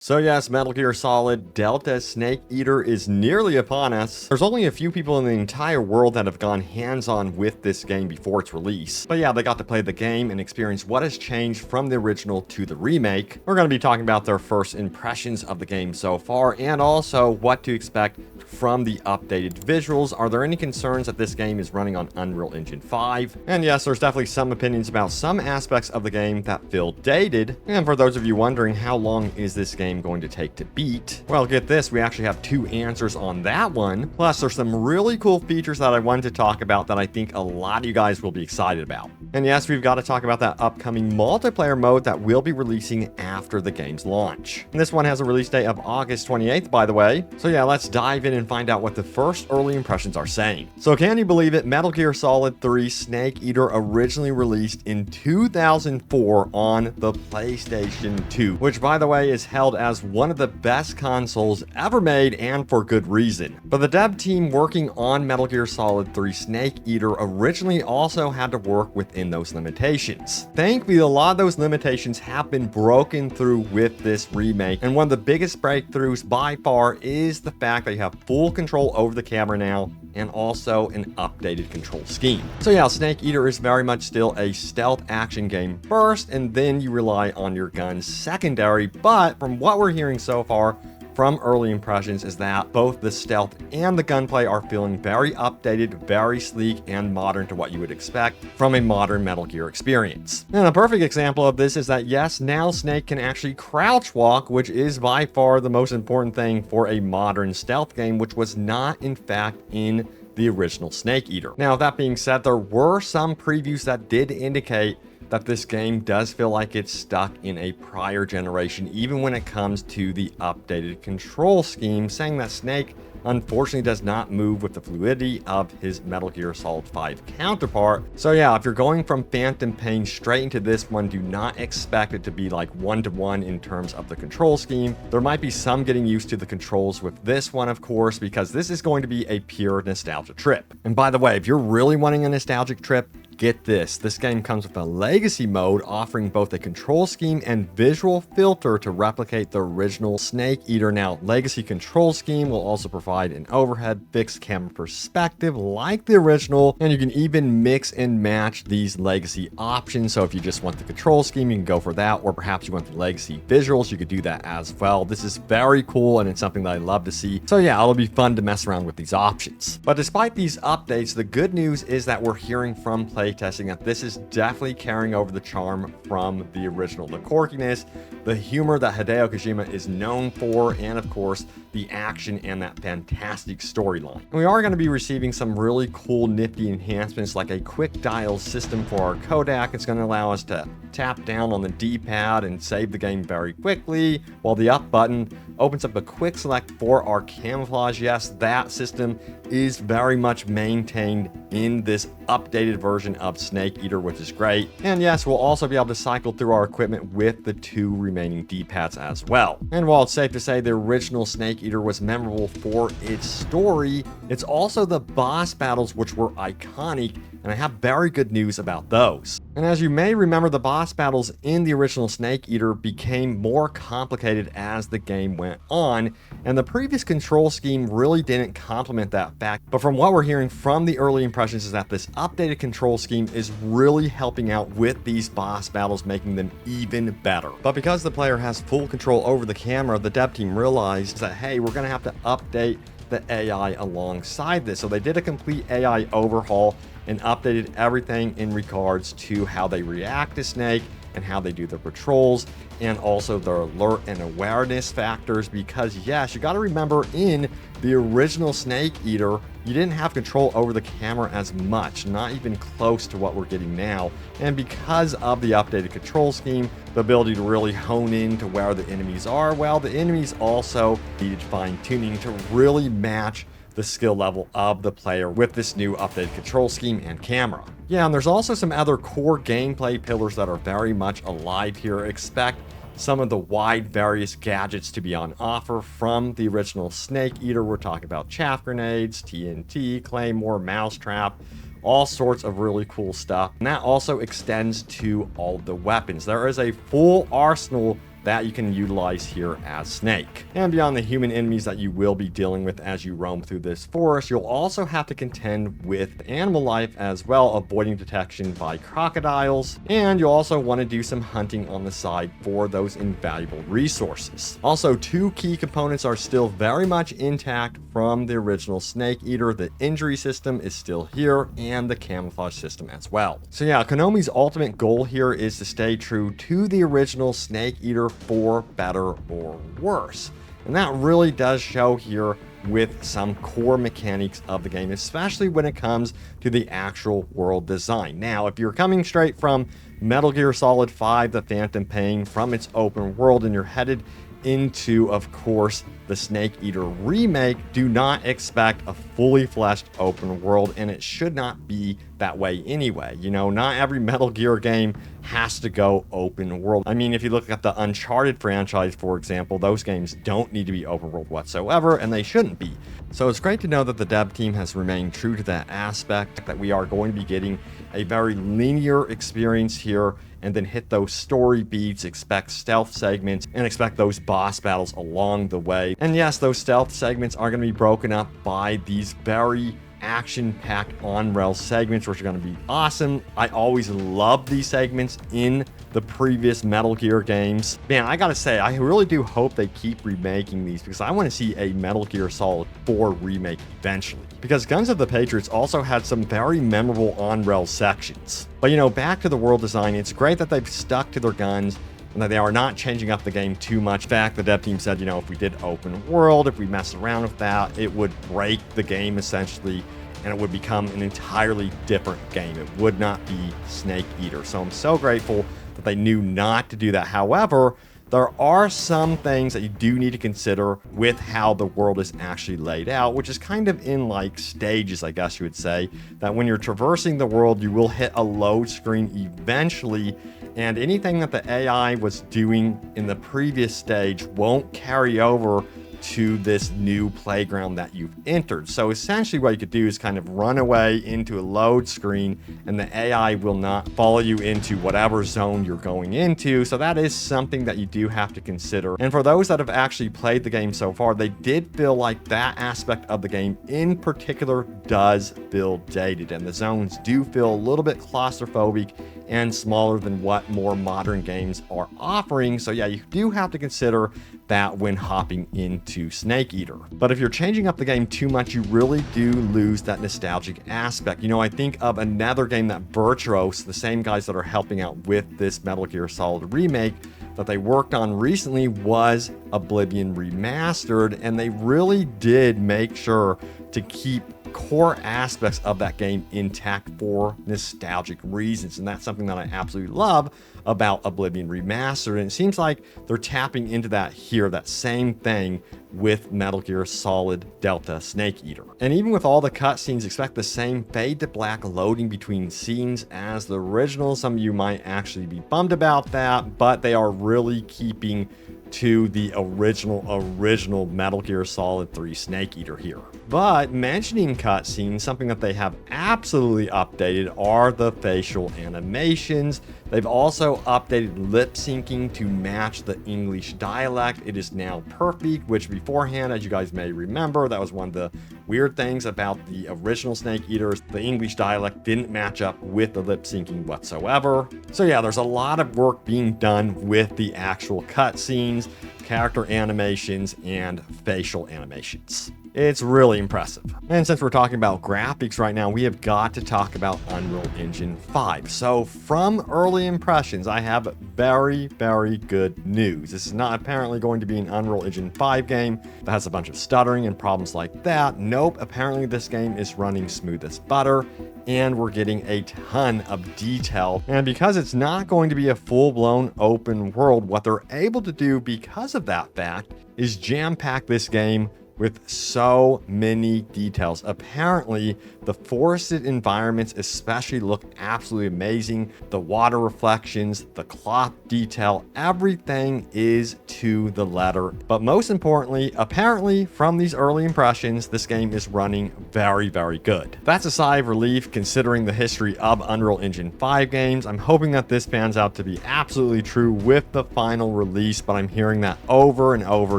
So yes, Metal Gear Solid Delta Snake Eater is nearly upon us. There's only a few people in the entire world that have gone hands-on with this game before its release. But yeah, they got to play the game and experience what has changed from the original to the remake. We're going to be talking about their first impressions of the game so far, and also what to expect from the updated visuals. Are there any concerns that this game is running on Unreal Engine 5? And yes, there's definitely some opinions about some aspects of the game that feel dated. And for those of you wondering how long is this game going to take to beat, well, get this, we actually have two answers on that one. Plus, there's some really cool features that I wanted to talk about that I think a lot of you guys will be excited about. And yes, we've got to talk about that upcoming multiplayer mode that will be releasing after the game's launch. And this one has a release date of August 28th, by the way. So yeah, let's dive in and find out what the first early impressions are saying. So can you believe it? Metal Gear Solid 3 Snake Eater originally released in 2004 on the PlayStation 2, which by the way is held as one of the best consoles ever made, and for good reason. But the dev team working on Metal Gear Solid 3 Snake Eater originally also had to work within those limitations. Thankfully, a lot of those limitations have been broken through with this remake, and one of the biggest breakthroughs by far is the fact that you have full control over the camera now, and also an updated control scheme. So yeah, Snake Eater is very much still a stealth action game first, and then you rely on your guns secondary. But from what we're hearing so far from early impressions is that both the stealth and the gunplay are feeling very updated, very sleek, and modern to what you would expect from a modern Metal Gear experience. And a perfect example of this is that yes, now Snake can actually crouch walk, which is by far the most important thing for a modern stealth game, which was not in fact in the original Snake Eater. Now, that being said, there were some previews that did indicate that this game does feel like it's stuck in a prior generation, even when it comes to the updated control scheme, saying that Snake unfortunately does not move with the fluidity of his Metal Gear Solid 5 counterpart. So yeah, if you're going from Phantom Pain straight into this one, do not expect it to be like one-to-one in terms of the control scheme. There might be some getting used to the controls with this one, of course, because this is going to be a pure nostalgia trip. And by the way, if you're really wanting a nostalgic trip, get this. This game comes with a legacy mode offering both a control scheme and visual filter to replicate the original Snake Eater. Now, legacy control scheme will also provide an overhead fixed camera perspective like the original, and you can even mix and match these legacy options. So if you just want the control scheme, you can go for that, or perhaps you want the legacy visuals, you could do that as well. This is very cool, and it's something that I love to see. So yeah, it'll be fun to mess around with these options. But despite these updates, the good news is that we're hearing from playtesting that this is definitely carrying over the charm from the original. The quirkiness, the humor that Hideo Kojima is known for, and of course, the action and that fantastic storyline. We are going to be receiving some really cool, nifty enhancements like a quick dial system for our codec. It's going to allow us to tap down on the D-pad and save the game very quickly, while the up button opens up a quick select for our camouflage. Yes, that system is very much maintained in this updated version of Snake Eater, which is great. And yes, we'll also be able to cycle through our equipment with the two remaining D-pads as well. And while it's safe to say the original Snake Eater was memorable for its story, it's also the boss battles which were iconic, and I have very good news about those. And as you may remember, the boss battles in the original Snake Eater became more complicated as the game went on, and the previous control scheme really didn't complement that fact. But from what we're hearing from the early impressions is that this updated control scheme is really helping out with these boss battles, making them even better. But because the player has full control over the camera, the dev team realized that, hey, we're going to have to update the AI alongside this. So they did a complete AI overhaul and updated everything in regards to how they react to Snake and how they do their patrols, and also their alert and awareness factors. Because yes, you got to remember, in the original Snake Eater, you didn't have control over the camera as much, not even close to what we're getting now. And because of the updated control scheme, the ability to really hone in to where the enemies are, well, the enemies also needed fine-tuning to really match the skill level of the player with this new updated control scheme and camera. Yeah, and there's also some other core gameplay pillars that are very much alive here. Expect some of the wide various gadgets to be on offer from the original Snake Eater. We're talking about chaff grenades, TNT, Claymore, Mousetrap, all sorts of really cool stuff. And that also extends to all the weapons. There is a full arsenal that you can utilize here as Snake. And beyond the human enemies that you will be dealing with as you roam through this forest, you'll also have to contend with animal life as well, avoiding detection by crocodiles, and you'll also want to do some hunting on the side for those invaluable resources. Also, two key components are still very much intact from the original Snake Eater. The injury system is still here, and the camouflage system as well. So yeah, Konami's ultimate goal here is to stay true to the original Snake Eater for better or worse. And that really does show here with some core mechanics of the game, especially when it comes to the actual world design. Now, if you're coming straight from Metal Gear Solid 5, The Phantom Pain, from its open world, and you're headed into, of course, the Snake Eater remake, do not expect a fully fleshed open world, and it should not be that way anyway. You know, not every Metal Gear game has to go open world. I mean, if you look at the Uncharted franchise, for example, those games don't need to be open world whatsoever, and they shouldn't be. So it's great to know that the dev team has remained true to that aspect, that we are going to be getting a very linear experience here, and then hit those story beats, expect stealth segments, and expect those boss battles along the way. And yes, those stealth segments are going to be broken up by these very action-packed on-rail segments, which are going to be awesome. I always love these segments in the previous Metal Gear games. Man, I gotta say, I really do hope they keep remaking these, because I want to see a Metal Gear Solid 4 remake eventually. Because Guns of the Patriots also had some very memorable on-rail sections. But you know, back to the world design, it's great that they've stuck to their guns and that they are not changing up the game too much. In fact, the dev team said, you know, if we did open world, if we messed around with that, it would break the game essentially, and it would become an entirely different game. It would not be Snake Eater. So I'm so grateful that they knew not to do that. However, there are some things that you do need to consider with how the world is actually laid out, which is kind of in like stages, I guess you would say, that when you're traversing the world, you will hit a load screen eventually, and anything that the AI was doing in the previous stage won't carry over to this new playground that you've entered. So essentially what you could do is kind of run away into a load screen, and the AI will not follow you into whatever zone you're going into. So that is something that you do have to consider. And for those that have actually played the game so far, they did feel like that aspect of the game in particular does feel dated, and the zones do feel a little bit claustrophobic and smaller than what more modern games are offering. So yeah, you do have to consider that when hopping into Snake Eater. But if you're changing up the game too much, you really do lose that nostalgic aspect. You know, I think of another game that Virtuos, the same guys that are helping out with this Metal Gear Solid remake, that they worked on recently was Oblivion Remastered, and they really did make sure to keep core aspects of that game intact for nostalgic reasons, and that's something that I absolutely love about Oblivion Remastered. And it seems like they're tapping into that here, that same thing with Metal Gear Solid Delta Snake Eater. And even with all the cutscenes, expect the same fade to black loading between scenes as the original. Some of you might actually be bummed about that, but they are really keeping to the original Metal Gear Solid 3 Snake Eater here. But mentioning cutscenes, something that they have absolutely updated are the facial animations. They've also updated lip syncing to match the English dialect. It is now perfect, which beforehand, as you guys may remember, that was one of the weird things about the original Snake Eaters. The English dialect didn't match up with the lip syncing whatsoever. So yeah, there's a lot of work being done with the actual cutscenes, character animations, and facial animations. It's really impressive. And since we're talking about graphics right now, we have got to talk about Unreal Engine 5. So from early impressions, I have very, very good news. This is not apparently going to be an Unreal Engine 5 game that has a bunch of stuttering and problems like that. Nope, apparently this game is running smooth as butter, and we're getting a ton of detail. And because it's not going to be a full-blown open world, what they're able to do because of that fact is jam-pack this game with so many details. Apparently, the forested environments especially look absolutely amazing. The water reflections, the cloth detail, everything is to the letter. But most importantly, apparently from these early impressions, this game is running very, very good. That's a sigh of relief considering the history of Unreal Engine 5 games. I'm hoping that this pans out to be absolutely true with the final release, but I'm hearing that over and over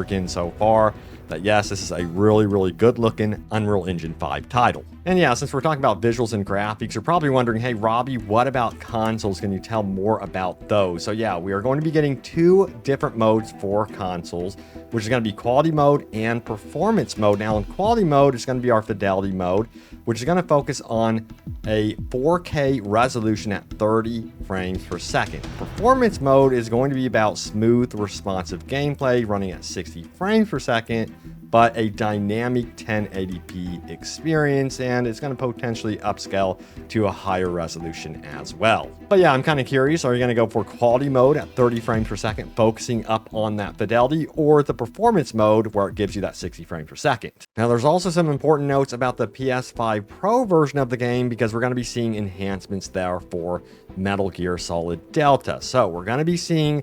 again so far, that yes, this is a really, really good looking Unreal Engine 5 title. And yeah, since we're talking about visuals and graphics, you're probably wondering, hey, Robbie, what about consoles? Can you tell more about those? So yeah, we are going to be getting 2 different modes for consoles, which is going to be quality mode and performance mode. Now in quality mode, it's going to be our fidelity mode, which is going to focus on a 4K resolution at 30 frames per second. Performance mode is going to be about smooth, responsive gameplay running at 60 frames per second, but a dynamic 1080p experience, and it's going to potentially upscale to a higher resolution as well. But yeah, I'm kind of curious, are you going to go for quality mode at 30 frames per second, focusing up on that fidelity, or the performance mode where it gives you that 60 frames per second? Now, there's also some important notes about the PS5 Pro version of the game, because we're going to be seeing enhancements there for Metal Gear Solid Delta. So we're going to be seeing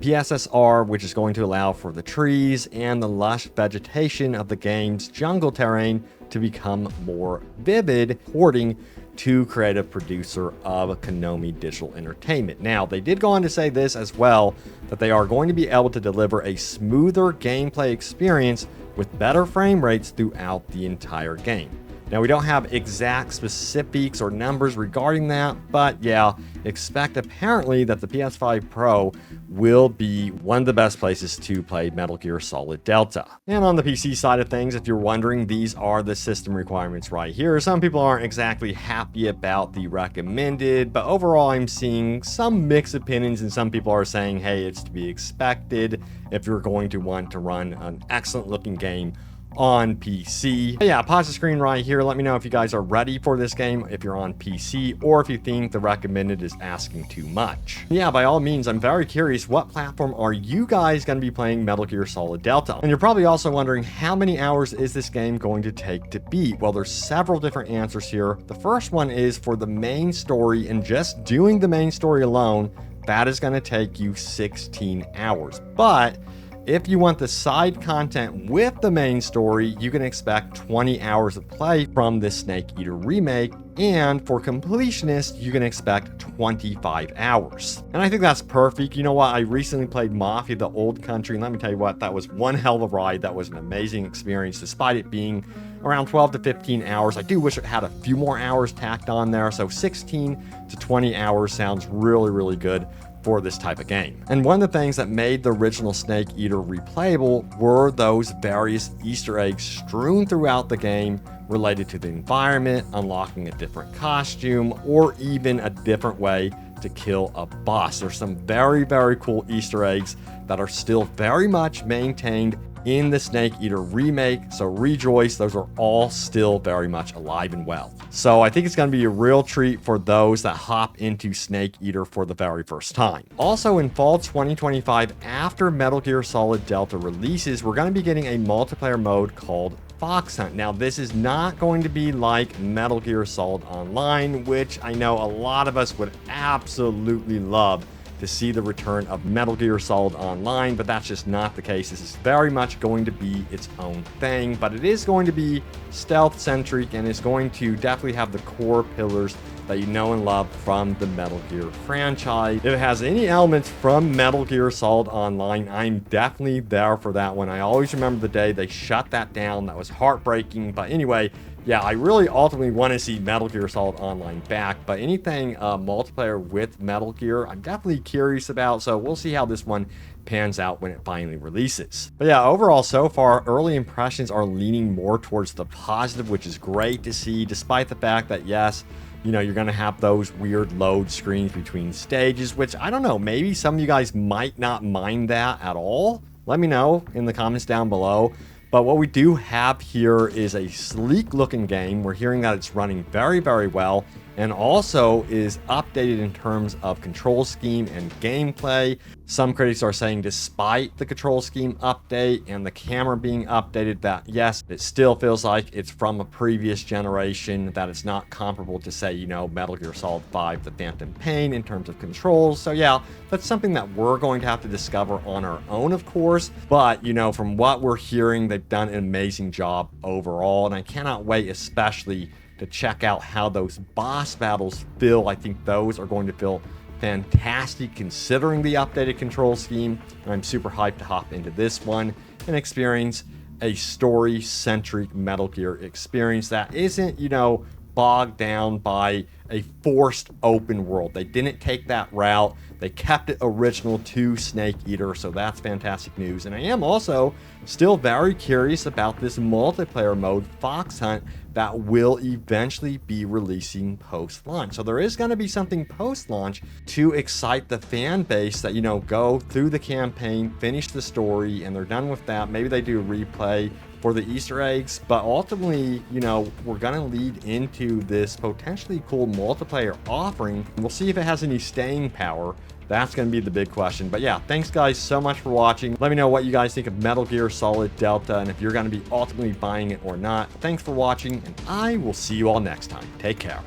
PSSR, which is going to allow for the trees and the lush vegetation of the game's jungle terrain to become more vivid, according to creative producer of Konami Digital Entertainment. Now, they did go on to say this as well, that they are going to be able to deliver a smoother gameplay experience with better frame rates throughout the entire game. Now, we don't have exact specifics or numbers regarding that, but yeah, expect apparently that the PS5 Pro will be one of the best places to play Metal Gear Solid Delta. And on the PC side of things, if you're wondering, these are the system requirements right here. Some people aren't exactly happy about the recommended, but overall I'm seeing some mixed opinions, and some people are saying, hey, it's to be expected if you're going to want to run an excellent looking game on PC. But yeah, pause the screen right here. Let me know if you guys are ready for this game, if you're on PC, or if you think the recommended is asking too much. Yeah, by all means, I'm very curious, what platform are you guys going to be playing Metal Gear Solid Delta? And you're probably also wondering, how many hours is this game going to take to beat? Well, there's several different answers here. The first one is for the main story, and just doing the main story alone, that is going to take you 16 hours. But if you want the side content with the main story, you can expect 20 hours of play from the Snake Eater remake, and for completionists, you can expect 25 hours. And I think that's perfect. You know what? I recently played Mafia: The Old Country, and let me tell you what, that was one hell of a ride. That was an amazing experience, despite it being around 12 to 15 hours. I do wish it had a few more hours tacked on there, so 16 to 20 hours sounds really, really good for this type of game. And one of the things that made the original Snake Eater replayable were those various Easter eggs strewn throughout the game related to the environment, unlocking a different costume, or even a different way to kill a boss. There's some very, very cool Easter eggs that are still very much maintained in the Snake Eater remake, so rejoice, those are all still very much alive and well. So I think it's going to be a real treat for those that hop into Snake Eater for the very first time. Also in fall 2025, after Metal Gear Solid Delta releases, we're going to be getting a multiplayer mode called Foxhunt. Now, this is not going to be like Metal Gear Solid Online, which I know a lot of us would absolutely love to see the return of Metal Gear Solid Online, but that's just not the case. This is very much going to be its own thing, but it is going to be stealth-centric, and it's going to definitely have the core pillars that you know and love from the Metal Gear franchise. If it has any elements from Metal Gear Solid Online, I'm definitely there for that one. I always remember the day they shut that down. That was heartbreaking, but anyway, yeah, I really ultimately want to see Metal Gear Solid Online back, but anything multiplayer with Metal Gear, I'm definitely curious about, so we'll see how this one pans out when it finally releases. But yeah, overall, so far, early impressions are leaning more towards the positive, which is great to see, despite the fact that, yes, you know, you're going to have those weird load screens between stages, which, I don't know, maybe some of you guys might not mind that at all. Let me know in the comments down below. But what we do have here is a sleek looking game. We're hearing that it's running very, very well, and also is updated in terms of control scheme and gameplay. Some critics are saying despite the control scheme update and the camera being updated, that yes, it still feels like it's from a previous generation, that it's not comparable to, say, Metal Gear Solid 5, The Phantom Pain in terms of controls. So yeah, that's something that we're going to have to discover on our own, of course. But, from what we're hearing, they've done an amazing job overall. And I cannot wait, especially to check out how those boss battles feel. I think those are going to feel fantastic considering the updated control scheme, and I'm super hyped to hop into this one and experience a story-centric Metal Gear experience that isn't, bogged down by a forced open world. They didn't take that route. They kept it original to Snake Eater, so that's fantastic news. And I am also still very curious about this multiplayer mode, Foxhunt, that will eventually be releasing post-launch. So there is going to be something post-launch to excite the fan base that, go through the campaign, finish the story, and they're done with that. Maybe they do a replay for the Easter eggs, but ultimately, we're going to lead into this potentially cool multiplayer offering. We'll see if it has any staying power. That's going to be the big question. But yeah, thanks guys so much for watching. Let me know what you guys think of Metal Gear Solid Delta and if you're going to be ultimately buying it or not. Thanks for watching, and I will see you all next time. Take care.